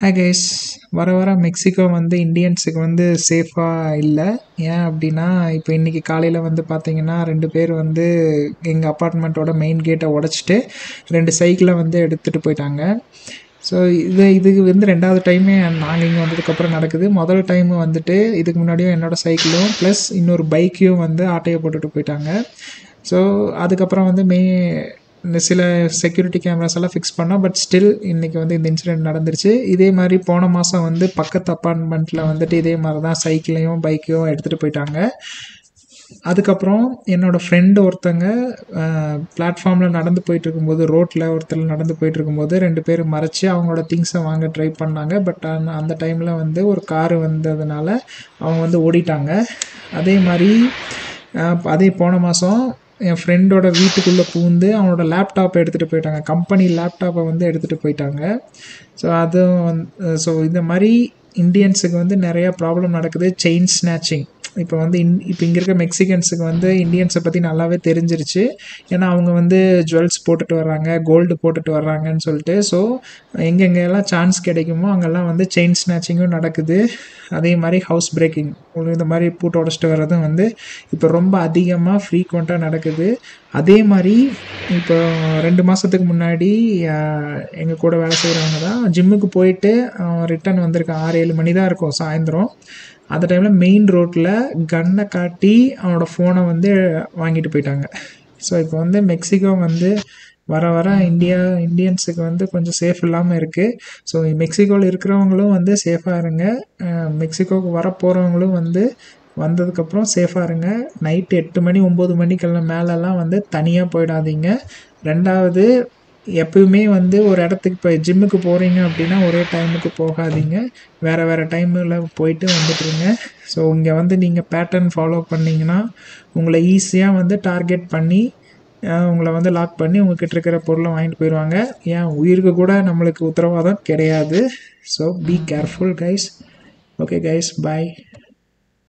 Hi guys. வர வர Mexico வந்து இந்தியன்ஸுக்கு வந்து சேஃபாக இல்லை. ஏன் அப்படின்னா, இப்போ இன்றைக்கி காலையில் வந்து பார்த்தீங்கன்னா 2 பேர் வந்து எங்கள் அப்பார்ட்மெண்ட்டோட மெயின் கேட்டை உடச்சிட்டு 2 சைக்கிளை வந்து எடுத்துகிட்டு போயிட்டாங்க. ஸோ இதுக்கு வந்து 2வது டைமே நாங்கள் இங்கே வந்ததுக்கப்புறம் நடக்குது. முதல் டைம் வந்துட்டு இதுக்கு முன்னாடியும் என்னோடய சைக்கிளும் ப்ளஸ் இன்னொரு பைக்கையும் வந்து ஆட்டையை போட்டுட்டு போயிட்டாங்க. ஸோ அதுக்கப்புறம் வந்து இந்த சில செக்யூரிட்டி கேமராஸ் எல்லாம் ஃபிக்ஸ் பண்ணோம். பட் ஸ்டில் இன்றைக்கி வந்து இந்த இன்சிடெண்ட் நடந்துருச்சு. இதே மாதிரி போன மாதம் வந்து பக்கத்து அப்பார்ட்மெண்ட்டில் வந்துட்டு இதே மாதிரி தான் சைக்கிளையும் பைக்கையும் எடுத்துகிட்டு போயிட்டாங்க. அதுக்கப்புறம் என்னோடய ஃப்ரெண்டு ஒருத்தங்க பிளாட்ஃபார்மில் நடந்து போயிட்டு இருக்கும்போது, ரோட்டில் ஒருத்தர் நடந்து போயிட்டு இருக்கும்போது 2 பேர் மறைச்சி அவங்களோட திங்ஸை வாங்க ட்ரை பண்ணாங்க. பட் அந்த டைமில் வந்து ஒரு காரு வந்ததுனால அவங்க வந்து ஓடிட்டாங்க. அதே மாதிரி அதே போன மாதம் என் ஃப்ரெண்டோட வீட்டுக்குள்ளே பூந்து அவனோட லேப்டாப்பை எடுத்துகிட்டு போயிட்டாங்க. கம்பெனி லேப்டாப்பை வந்து எடுத்துகிட்டு போயிட்டாங்க. ஸோ அதுவும் ஸோ இந்த மாதிரி இந்தியன்ஸுக்கு வந்து நிறையா ப்ராப்ளம் நடக்குது. Chain snatching. இப்போ வந்து இப்போ இங்கே இருக்க மெக்சிகன்ஸுக்கு வந்து இந்தியன்ஸை பற்றி நல்லாவே தெரிஞ்சிருச்சு. ஏன்னா அவங்க வந்து ஜுவல்ஸ் போட்டுட்டு வர்றாங்க, கோல்டு போட்டுட்டு வர்றாங்கன்னு சொல்லிட்டு. ஸோ எங்கெங்கெல்லாம் சான்ஸ் கிடைக்குமோ அங்கெல்லாம் வந்து செயின் ஸ்நாச்சிங்கும் நடக்குது. அதே மாதிரி ஹவுஸ் பிரேக்கிங், இந்த மாதிரி பூட்டு உடச்சிட்டு வர்றதும் வந்து இப்போ ரொம்ப அதிகமாக ஃப்ரீக்வெண்ட்டாக நடக்குது. அதே மாதிரி இப்போ 2 மாதத்துக்கு முன்னாடி எங்கள் கூட வேலை செய்கிறவங்க தான் ஜிம்முக்கு போயிட்டு ரிட்டன் வந்திருக்கான். 6-7 மணி தான் இருக்கும் சாயந்தரம். அந்த டைமில் மெயின் ரோட்டில் கன்னை காட்டி அவனோட ஃபோனை வந்து வாங்கிட்டு போயிட்டாங்க. ஸோ இப்போ வந்து மெக்சிகோ வந்து வர வர இந்தியன்ஸுக்கு வந்து கொஞ்சம் சேஃப் இல்லாமல் இருக்குது. ஸோ மெக்சிகோவில் இருக்கிறவங்களும் வந்து சேஃபாக இருங்க. மெக்சிகோவுக்கு வர போகிறவங்களும் வந்து வந்ததுக்கப்புறம் சேஃபாக இருங்க. நைட்டு 8 மணி 9 மணிக்கெல்லாம் மேலெல்லாம் வந்து தனியாக போயிடாதீங்க. 2வது, எப்பவுமே வந்து ஒரு இடத்துக்கு இப்போ ஜிம்முக்கு போகிறீங்க அப்படின்னா ஒரே டைமுக்கு போகாதீங்க. வேறு டைமில் போயிட்டு வந்துட்டுருங்க. ஸோ இங்கே வந்து நீங்கள் பேட்டர்ன் ஃபாலோ பண்ணிங்கன்னா உங்களை ஈஸியாக வந்து டார்கெட் பண்ணி உங்களை வந்து லாக் பண்ணி உங்கள்கிட்ட இருக்கிற பொருளை வாங்கிட்டு போயிடுவாங்க. ஏன் உயிருக்கு கூட நம்மளுக்கு உத்தரவாதம் கிடையாது. So be careful guys. Okay guys, bye.